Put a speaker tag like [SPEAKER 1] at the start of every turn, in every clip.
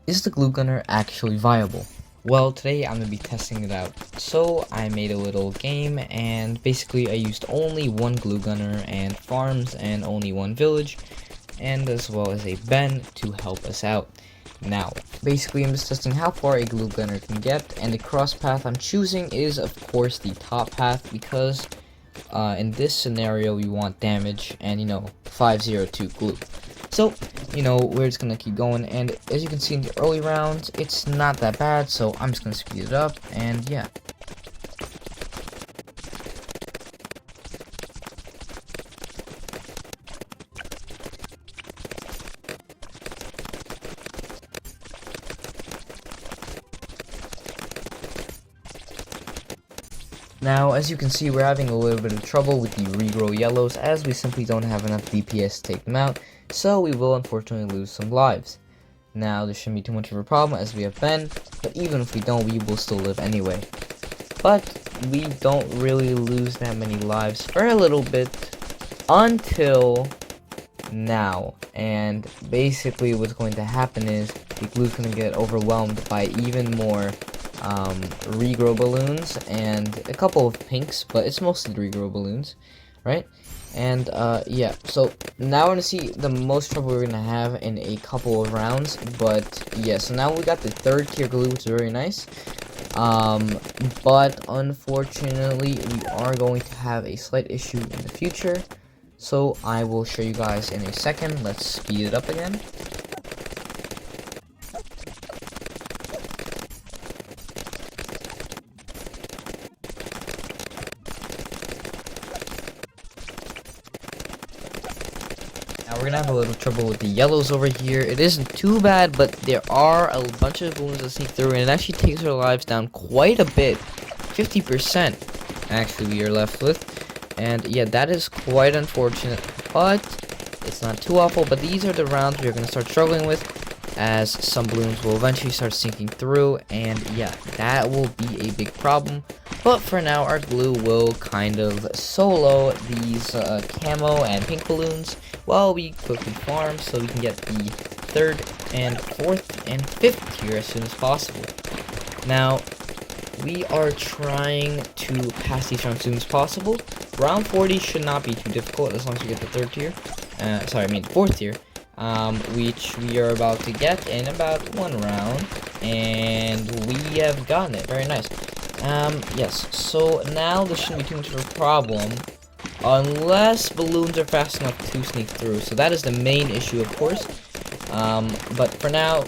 [SPEAKER 1] Is the glue gunner actually viable? Well, today I'm going to be testing it out. So I made a little game, and basically I used only one glue gunner and farms and only one village, and as well as a Ben to help us out. Now, basically I'm just testing how far a glue gunner can get, and the cross path I'm choosing is of course the top path because in this scenario we want damage and 502 glue. So, we're just gonna keep going, and as you can see in the early rounds, it's not that bad, so I'm just gonna speed it up, and yeah. Now, as you can see, we're having a little bit of trouble with the regrow yellows, as we simply don't have enough DPS to take them out, so we will unfortunately lose some lives. Now, this shouldn't be too much of a problem as we have Ben, but even if we don't, we will still live anyway. But we don't really lose that many lives for a little bit until now. And basically what's going to happen is the glue's going to get overwhelmed by even more regrow balloons and a couple of pinks, but it's mostly regrow balloons, right? And yeah, so now we're gonna see the most trouble we're gonna have in a couple of rounds. But yeah, so now we got the 3rd tier glue, which is very nice. But unfortunately we are going to have a slight issue in the future, so I will show you guys in a second. Let's speed it up again. Now we're gonna have a little trouble with the yellows over here. It isn't too bad, but there are a bunch of balloons that sneak through, and it actually takes our lives down quite a bit. 50% actually we are left with. And yeah, that is quite unfortunate, but it's not too awful. But these are the rounds we're gonna start struggling with, as some balloons will eventually start sinking through, and yeah, that will be a big problem. But for now, our glue will kind of solo these camo and pink balloons while we quickly farm so we can get the 3rd and 4th and 5th tier as soon as possible. Now, we are trying to pass these rounds as soon as possible. Round 40 should not be too difficult as long as we get the 3rd tier. Sorry, I mean 4th tier. Which we are about to get in about 1 round, and we have gotten it. Very nice. Yes, so now this shouldn't be too much of a problem, unless balloons are fast enough to sneak through. So that is the main issue, of course. But for now,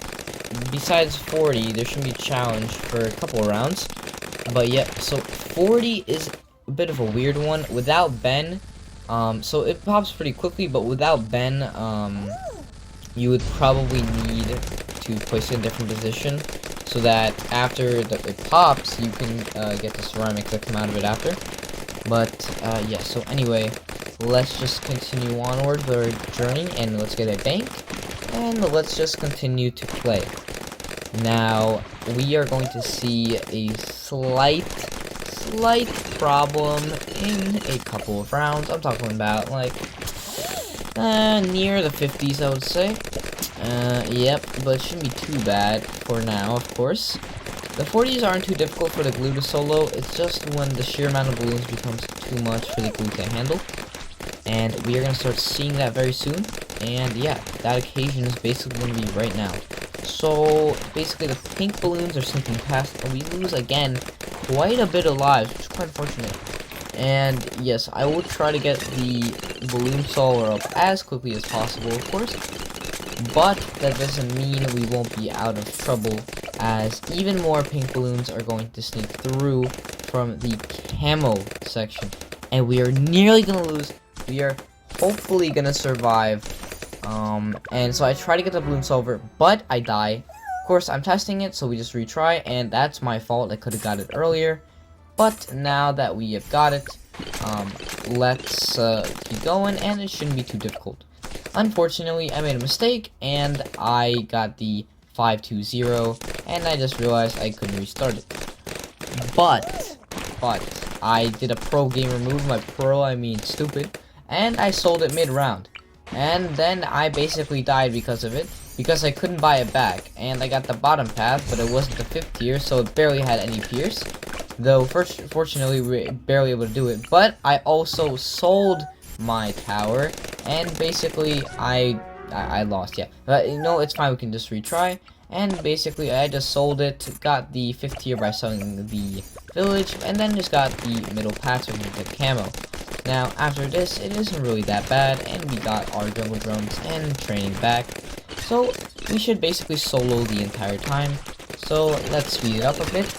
[SPEAKER 1] besides 40, there shouldn't be a challenge for a couple of rounds. But yeah, so 40 is a bit of a weird one. Without Ben, so it pops pretty quickly, but without Ben, you would probably need to place it in a different position so that after it pops, you can get the ceramics that come out of it after. But yeah, so anyway, let's just continue onward with our journey, and let's get a bank, and let's just continue to play. Now, we are going to see a slight problem in a couple of rounds. I'm talking about like near the 50s, I would say. Yep, but it shouldn't be too bad for now, of course. The 40s aren't too difficult for the glue to solo. It's just when the sheer amount of balloons becomes too much for the glue to handle. And we are going to start seeing that very soon. And yeah, that occasion is basically going to be right now. So basically the pink balloons are sinking past, and we lose again quite a bit of lives, which is quite unfortunate. And yes, I will try to get the balloon solar up as quickly as possible, of course. But that doesn't mean we won't be out of trouble, as even more pink balloons are going to sneak through from the camo section. And we are nearly going to lose. We are hopefully going to survive. And so I try to get the balloon solver, but I die. Of course, I'm testing it, so we just retry, and that's my fault. I could have got it earlier. But now that we have got it, let's keep going, and it shouldn't be too difficult. Unfortunately, I made a mistake, and I got the 520, and I just realized I couldn't restart it. But I did a pro gamer move. By pro, I mean stupid, and I sold it mid-round. And then I basically died because of it. because I couldn't buy it back, and I got the bottom path, but it wasn't the 5th tier, so it barely had any pierce. Though, fortunately, we were barely able to do it. But I also sold my tower, and basically, I lost, yeah. But, it's fine, we can just retry. And basically, I just sold it, got the 5th tier by selling the village, and then just got the middle path so we can get camo. Now, after this, it isn't really that bad, and we got our jungle drums and training back. So, we should basically solo the entire time. So, let's speed it up a bit.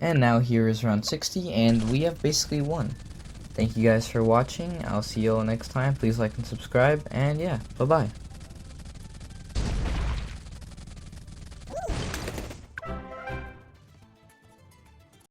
[SPEAKER 1] And now here is round 60, and we have basically won. Thank you guys for watching. I'll see you all next time. Please like and subscribe, and yeah, bye-bye.